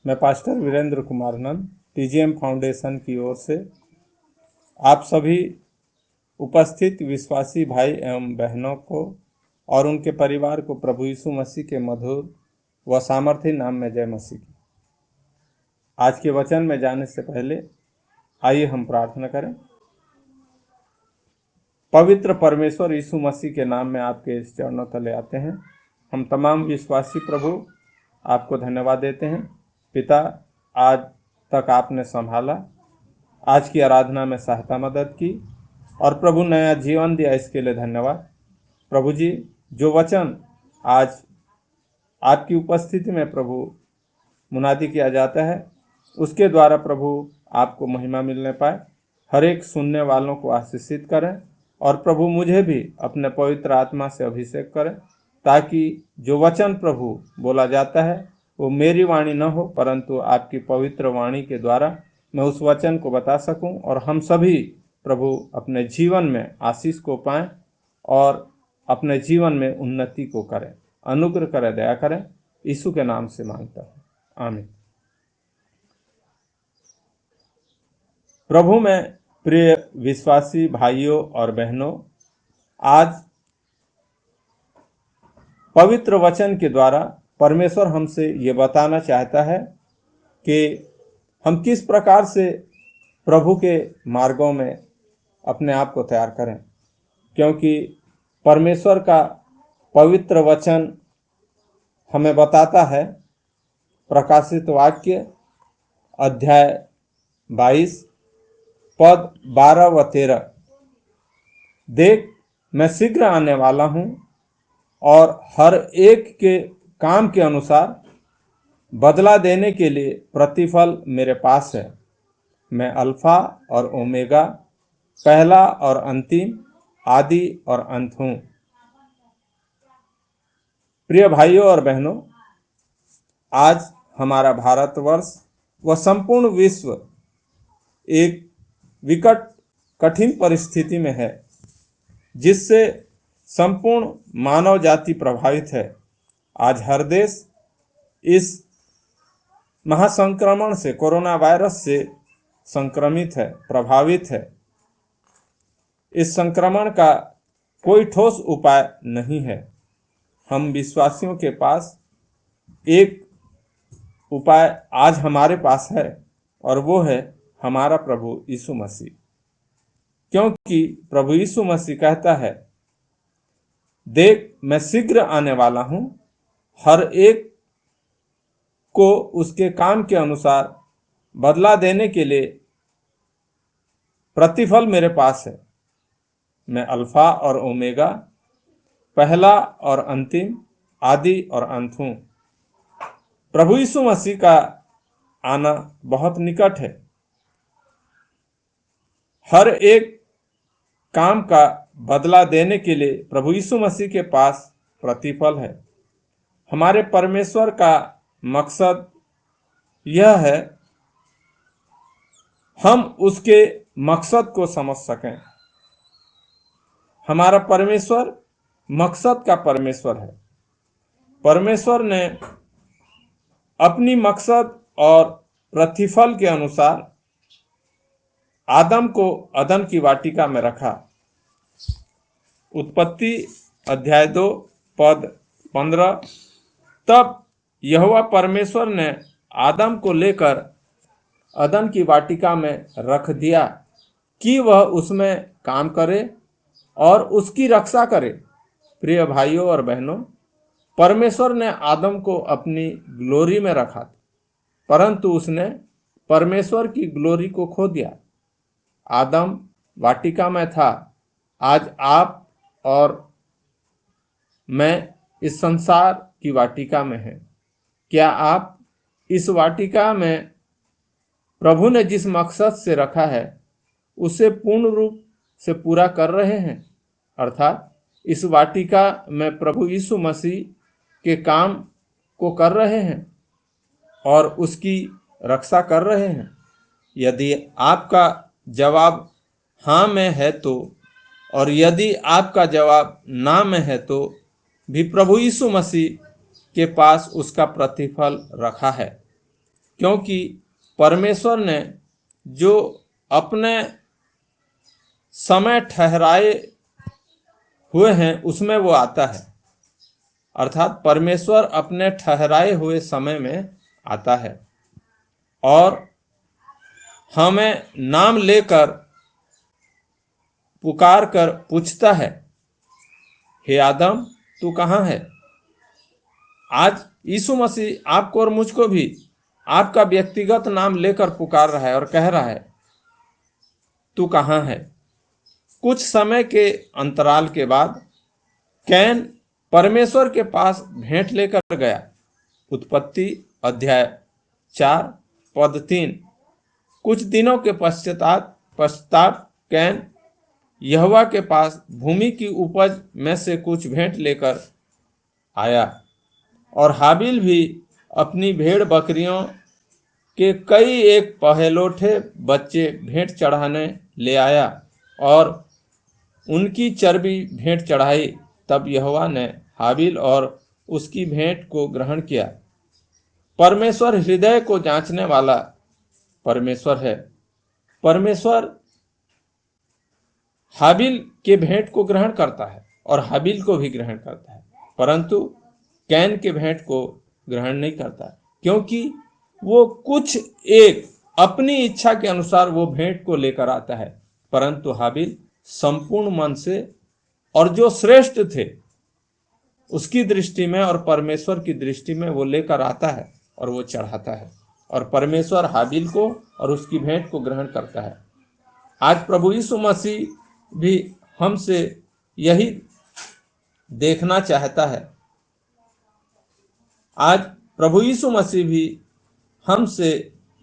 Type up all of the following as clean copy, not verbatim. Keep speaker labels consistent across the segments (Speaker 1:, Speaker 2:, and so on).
Speaker 1: मैं पास्टर वीरेंद्र कुमार नंद टीजीएम फाउंडेशन की ओर से आप सभी उपस्थित विश्वासी भाई एवं बहनों को और उनके परिवार को प्रभु यीशु मसीह के मधुर व सामर्थी नाम में जय मसीह की। आज के वचन में जाने से पहले आइए हम प्रार्थना करें। पवित्र परमेश्वर यीशु मसीह के नाम में आपके इस चरणों तले आते हैं। हम तमाम विश्वासी प्रभु आपको धन्यवाद देते हैं। पिता, आज तक आपने संभाला, आज की आराधना में सहायता मदद की और प्रभु नया जीवन दिया, इसके लिए धन्यवाद। प्रभु जी, जो वचन आज आपकी उपस्थिति में प्रभु मुनादी किया जाता है, उसके द्वारा प्रभु आपको महिमा मिलने पाए। हर एक सुनने वालों को आशीषित करें और प्रभु मुझे भी अपने पवित्र आत्मा से अभिषेक करें, ताकि जो वचन प्रभु बोला जाता है वो मेरी वाणी न हो, परंतु आपकी पवित्र वाणी के द्वारा मैं उस वचन को बता सकूं और हम सभी प्रभु अपने जीवन में आशीष को पाएं और अपने जीवन में उन्नति को करें। अनुग्रह करें, दया करें। यीशु के नाम से मांगता हूं, आमीन। प्रभु में प्रिय विश्वासी भाइयों और बहनों, आज पवित्र वचन के द्वारा परमेश्वर हमसे ये बताना चाहता है कि हम किस प्रकार से प्रभु के मार्गों में अपने आप को तैयार करें, क्योंकि परमेश्वर का पवित्र वचन हमें बताता है। प्रकाशित वाक्य अध्याय 22 पद 12 व 13, देख मैं शीघ्र आने वाला हूं और हर एक के काम के अनुसार बदला देने के लिए प्रतिफल मेरे पास है। मैं अल्फा और ओमेगा, पहला और अंतिम, आदि और अंत हूं। प्रिय भाइयों और बहनों, आज हमारा भारतवर्ष व संपूर्ण विश्व एक विकट कठिन परिस्थिति में है, जिससे संपूर्ण मानव जाति प्रभावित है। आज हर देश इस महासंक्रमण से, कोरोना वायरस से संक्रमित है, प्रभावित है। इस संक्रमण का कोई ठोस उपाय नहीं है। हम विश्वासियों के पास एक उपाय आज हमारे पास है, और वो है हमारा प्रभु यीशु मसीह। क्योंकि प्रभु यीशु मसीह कहता है, देख मैं शीघ्र आने वाला हूं, हर एक को उसके काम के अनुसार बदला देने के लिए प्रतिफल मेरे पास है। मैं अल्फा और ओमेगा, पहला और अंतिम, आदि और अंत हूं। प्रभु यीशु मसीह का आना बहुत निकट है। हर एक काम का बदला देने के लिए प्रभु यीशु मसीह के पास प्रतिफल है। हमारे परमेश्वर का मकसद यह है हम उसके मकसद को समझ सकें। हमारा परमेश्वर मकसद का परमेश्वर है। परमेश्वर ने अपनी मकसद और प्रतिफल के अनुसार आदम को अदन की वाटिका में रखा। उत्पत्ति अध्याय 2 पद 15, तब यहोवा परमेश्वर ने आदम को लेकर अदन की वाटिका में रख दिया कि वह उसमें काम करे और उसकी रक्षा करे। प्रिय भाइयों और बहनों, परमेश्वर ने आदम को अपनी ग्लोरी में रखा, परंतु उसने परमेश्वर की ग्लोरी को खो दिया। आदम वाटिका में था। आज आप और मैं इस संसार की वाटिका में हैं। क्या आप इस वाटिका में प्रभु ने जिस मकसद से रखा है उसे पूर्ण रूप से पूरा कर रहे हैं? अर्थात इस वाटिका में प्रभु यीशु मसीह के काम को कर रहे हैं और उसकी रक्षा कर रहे हैं? यदि आपका जवाब हाँ में है तो, और यदि आपका जवाब ना में है तो भी प्रभु यीशु मसीह के पास उसका प्रतिफल रखा है। क्योंकि परमेश्वर ने जो अपने समय ठहराए हुए हैं उसमें वो आता है। अर्थात परमेश्वर अपने ठहराए हुए समय में आता है और हमें नाम लेकर पुकार कर पूछता है, हे आदम तू कहाँ है। आज यीशु मसीह आपको और मुझको भी आपका व्यक्तिगत नाम लेकर पुकार रहा है और कह रहा है, तू कहाँ है। कुछ समय के अंतराल के बाद कैन परमेश्वर के पास भेंट लेकर गया। उत्पत्ति अध्याय 4 पद 3। कुछ दिनों के पश्चात कैन यहोवा के पास भूमि की उपज में से कुछ भेंट लेकर आया और हाबिल भी अपनी भेड़ बकरियों के कई एक पहलौठे बच्चे भेंट चढ़ाने ले आया और उनकी चर्बी भेंट चढ़ाई। तब यहोवा ने हाबिल और उसकी भेंट को ग्रहण किया। परमेश्वर हृदय को जांचने वाला परमेश्वर है। परमेश्वर हाबिल के भेंट को ग्रहण करता है और हाबिल को भी ग्रहण करता है, परंतु कैन के भेंट को ग्रहण नहीं करता, क्योंकि वो कुछ एक अपनी इच्छा के अनुसार वो भेंट को लेकर आता है, परंतु हाबिल संपूर्ण मन से और जो श्रेष्ठ थे उसकी दृष्टि में और परमेश्वर की दृष्टि में वो लेकर आता है और वो चढ़ाता है, और परमेश्वर हाबिल को और उसकी भेंट को ग्रहण करता है। आज प्रभु यीशु मसीह भी हमसे यही देखना चाहता है। आज प्रभु यीशु मसीह भी हमसे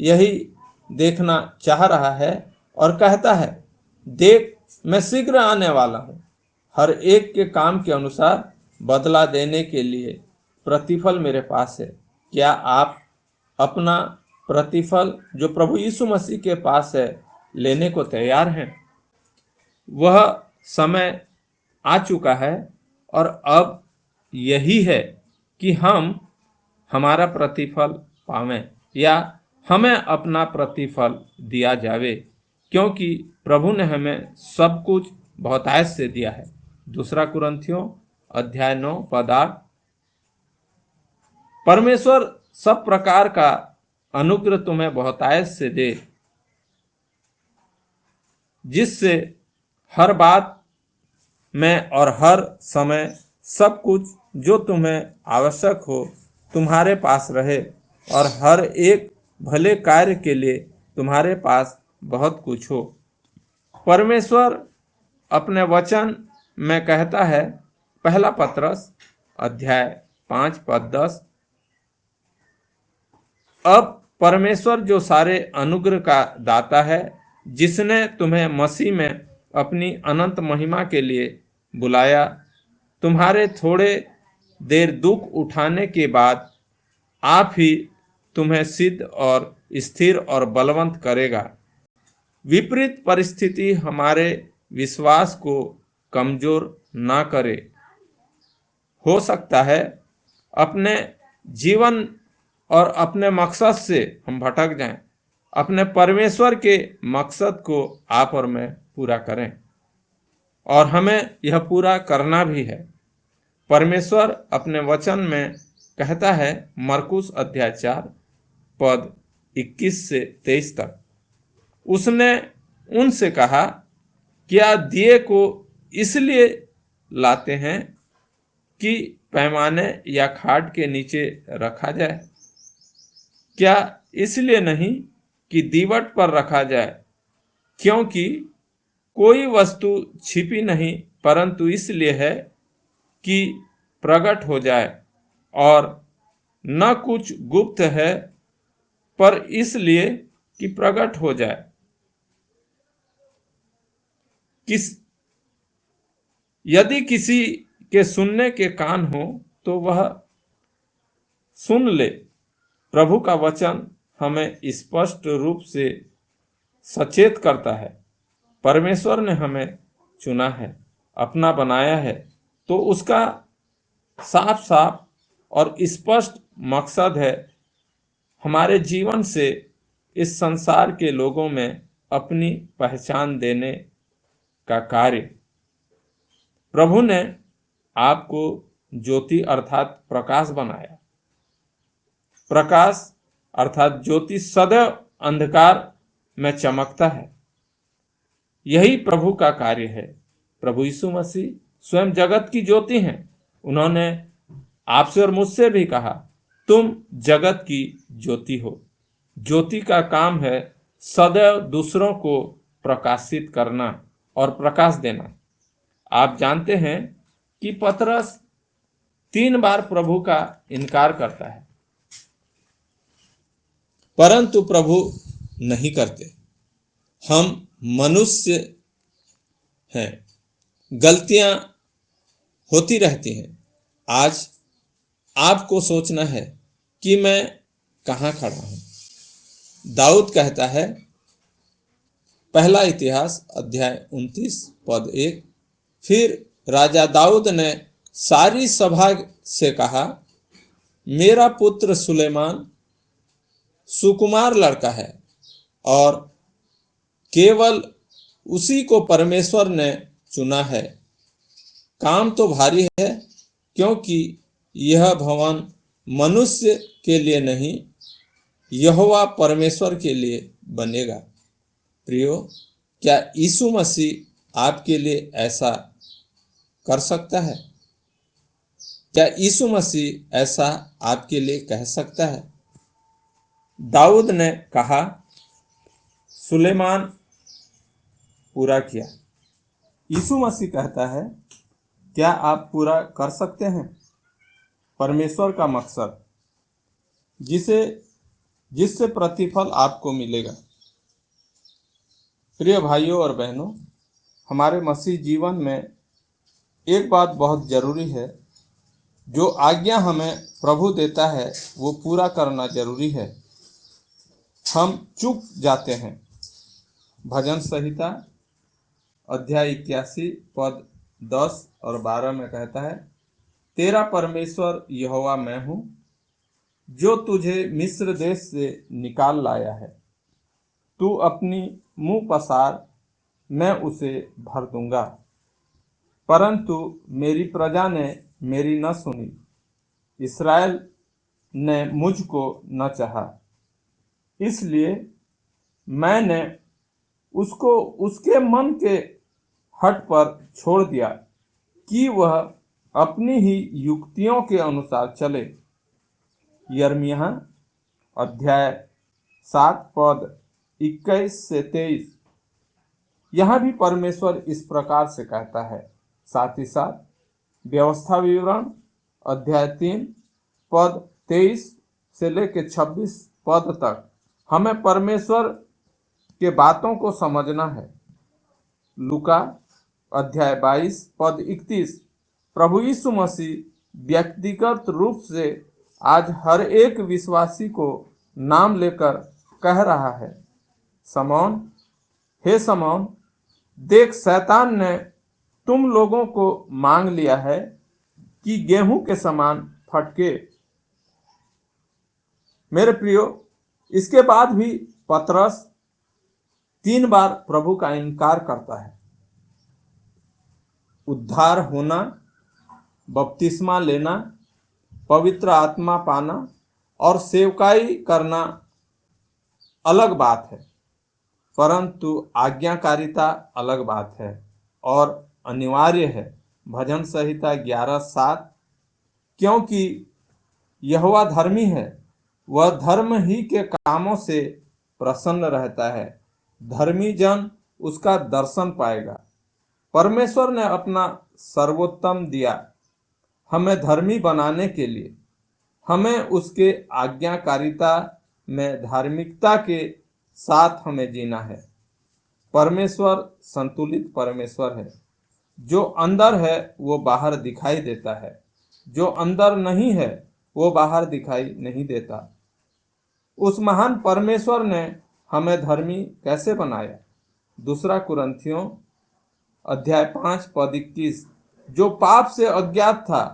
Speaker 1: यही देखना चाह रहा है और कहता है, देख मैं शीघ्र आने वाला हूं, हर एक के काम के अनुसार बदला देने के लिए प्रतिफल मेरे पास है। क्या आप अपना प्रतिफल जो प्रभु यीशु मसीह के पास है लेने को तैयार हैं? वह समय आ चुका है और अब यही है कि हम हमारा प्रतिफल पावें या हमें अपना प्रतिफल दिया जावे, क्योंकि प्रभु ने हमें सब कुछ बहुतायत से दिया है। 2 कुरिन्थियों अध्याय 9 पद 8। परमेश्वर सब प्रकार का अनुग्रह तुम्हें बहुतायत से दे, जिससे हर बात में और हर समय सब कुछ जो तुम्हें आवश्यक हो तुम्हारे पास रहे, और हर एक भले कार्य के लिए तुम्हारे पास बहुत कुछ हो। परमेश्वर अपने वचन में कहता है, पहला पत्रस अध्याय 5 पद 10, अब परमेश्वर जो सारे अनुग्रह का दाता है, जिसने तुम्हें मसीह में अपनी अनंत महिमा के लिए बुलाया, तुम्हारे थोड़े देर दुख उठाने के बाद आप ही तुम्हें सिद्ध और स्थिर और बलवंत करेगा। विपरीत परिस्थिति हमारे विश्वास को कमजोर ना करे। हो सकता है अपने जीवन और अपने मकसद से हम भटक जाएं, अपने परमेश्वर के मकसद को आप और मैं पूरा करें, और हमें यह पूरा करना भी है। परमेश्वर अपने वचन में कहता है, मरकुस अध्याय 4 पद 21 से 23 तक, उसने उनसे कहा, क्या दिए को इसलिए लाते हैं कि पैमाने या खाट के नीचे रखा जाए? क्या इसलिए नहीं कि दीवट पर रखा जाए? क्योंकि कोई वस्तु छिपी नहीं, परंतु इसलिए है कि प्रकट हो जाए, और न कुछ गुप्त है, पर इसलिए कि प्रकट हो जाए। यदि किसी के सुनने के कान हो तो वह सुन ले। प्रभु का वचन हमें स्पष्ट रूप से सचेत करता है। परमेश्वर ने हमें चुना है, अपना बनाया है, तो उसका साफ साफ और स्पष्ट मकसद है हमारे जीवन से इस संसार के लोगों में अपनी पहचान देने का कार्य। प्रभु ने आपको ज्योति अर्थात प्रकाश बनाया। प्रकाश अर्थात ज्योति सदैव अंधकार में चमकता है। यही प्रभु का कार्य है। प्रभु यीशु मसीह स्वयं जगत की ज्योति हैं। उन्होंने आपसे और मुझसे भी कहा, तुम जगत की ज्योति हो। ज्योति का काम है सदैव दूसरों को प्रकाशित करना और प्रकाश देना। आप जानते हैं कि पतरस 3 बार प्रभु का इनकार करता है, परंतु प्रभु नहीं करते। हम मनुष्य हैं, गलतियां होती रहती हैं। आज आपको सोचना है कि मैं कहां खड़ा हूं। दाऊद कहता है, पहला इतिहास अध्याय 29 पद 1, फिर राजा दाऊद ने सारी सभा से कहा, मेरा पुत्र सुलेमान सुकुमार लड़का है और केवल उसी को परमेश्वर ने चुना है। काम तो भारी है, क्योंकि यह भवन मनुष्य के लिए नहीं, यहोवा परमेश्वर के लिए बनेगा। प्रियो, क्या यीशु मसीह आपके लिए ऐसा कर सकता है? क्या यीशु मसीह ऐसा आपके लिए कह सकता है? दाऊद ने कहा, सुलेमान पूरा किया। यीशु मसीह कहता है, क्या आप पूरा कर सकते हैं? परमेश्वर का मकसद जिससे प्रतिफल आपको मिलेगा। प्रिय भाइयों और बहनों, हमारे मसीह जीवन में एक बात बहुत जरूरी है। जो आज्ञा हमें प्रभु देता है वो पूरा करना जरूरी है। हम चूक जाते हैं। भजन संहिता अध्याय 81 पद 10 और 12 में कहता है, तेरा परमेश्वर यहोवा मैं हूँ, जो तुझे मिस्र देश से निकाल लाया है। तू अपनी मुंह पसार, मैं उसे भर दूंगा। परंतु मेरी प्रजा ने मेरी न सुनी, इस्राएल ने मुझको न चाहा। इसलिए मैंने उसको उसके मन के हठ पर छोड़ दिया कि वह अपनी ही युक्तियों के अनुसार चले। यिर्मयाह अध्याय 7 पद 21 से 23। यहाँ भी परमेश्वर इस प्रकार से कहता है। साथ ही साथ व्यवस्था विवरण अध्याय 3 पद 23 से लेकर 26 पद तक हमें परमेश्वर के बातों को समझना है। लूका अध्याय 22 पद 31। प्रभु यीशु मसीह व्यक्तिगत रूप से आज हर एक विश्वासी को नाम लेकर कह रहा है, समौन, हे समौन, देख शैतान ने तुम लोगों को मांग लिया है कि गेहूं के समान फटके। मेरे प्रियो, इसके बाद भी पतरस 3 बार प्रभु का इनकार करता है। उद्धार होना, बपतिस्मा लेना, पवित्र आत्मा पाना और सेवकाई करना अलग बात है, परंतु आज्ञाकारिता अलग बात है और अनिवार्य है। भजन संहिता 11:7, क्योंकि यहोवा धर्मी है, वह धर्म ही के कामों से प्रसन्न रहता है। धर्मी जन उसका दर्शन पाएगा। परमेश्वर ने अपना सर्वोत्तम दिया हमें धर्मी बनाने के लिए। हमें उसके आज्ञाकारिता में धार्मिकता के साथ हमें जीना है। परमेश्वर संतुलित परमेश्वर है। जो अंदर है वो बाहर दिखाई देता है, जो अंदर नहीं है वो बाहर दिखाई नहीं देता। उस महान परमेश्वर ने हमें धर्मी कैसे बनाया? 2 कुरिन्थियों अध्याय 5 पद 21, जो पाप से अज्ञात था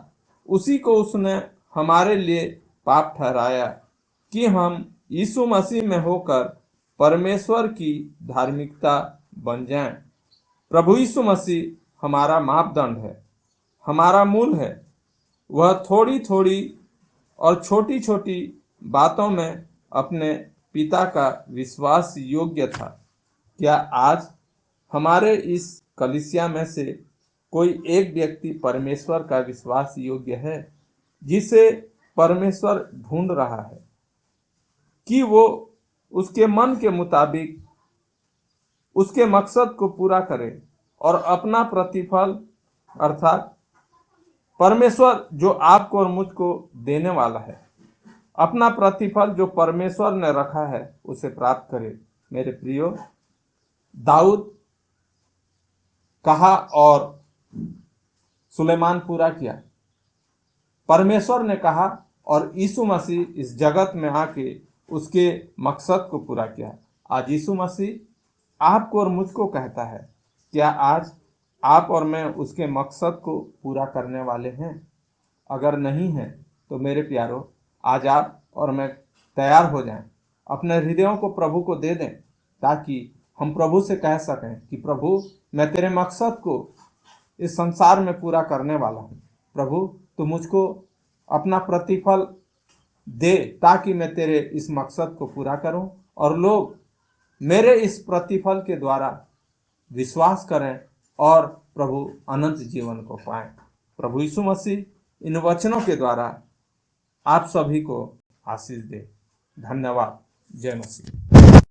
Speaker 1: उसी को उसने हमारे लिए पाप ठहराया कि हम यीशु मसीह में होकर परमेश्वर की धार्मिकता बन जाएं। प्रभु यीशु मसीह हमारा मापदंड है, हमारा मूल है। वह थोड़ी थोड़ी और छोटी छोटी बातों में अपने पिता का विश्वास योग्य था। क्या आज हमारे इस कलीसिया में से कोई एक व्यक्ति परमेश्वर का विश्वास योग्य है, जिसे परमेश्वर ढूंढ रहा है कि वो उसके मन के मुताबिक उसके मकसद को पूरा करे और अपना प्रतिफल अर्थात परमेश्वर जो आपको और मुझको देने वाला है, अपना प्रतिफल जो परमेश्वर ने रखा है उसे प्राप्त करे। मेरे प्रियो, दाऊद कहा और सुलेमान पूरा किया, परमेश्वर ने कहा और यीशु मसीह इस जगत में आके उसके मकसद को पूरा किया। आज यीशु मसीह आपको और मुझको कहता है, क्या आज आप और मैं उसके मकसद को पूरा करने वाले हैं? अगर नहीं है तो मेरे प्यारो, आज आप और मैं तैयार हो जाएं, अपने हृदयों को प्रभु को दे दें, ताकि हम प्रभु से कह सकें कि प्रभु, मैं तेरे मकसद को इस संसार में पूरा करने वाला हूं। प्रभु, तू मुझको अपना प्रतिफल दे ताकि मैं तेरे इस मकसद को पूरा करूं और लोग मेरे इस प्रतिफल के द्वारा विश्वास करें और प्रभु अनंत जीवन को पाएं। प्रभु यीशु मसीह इन वचनों के द्वारा आप सभी को आशीष दे। धन्यवाद। जय मसीह।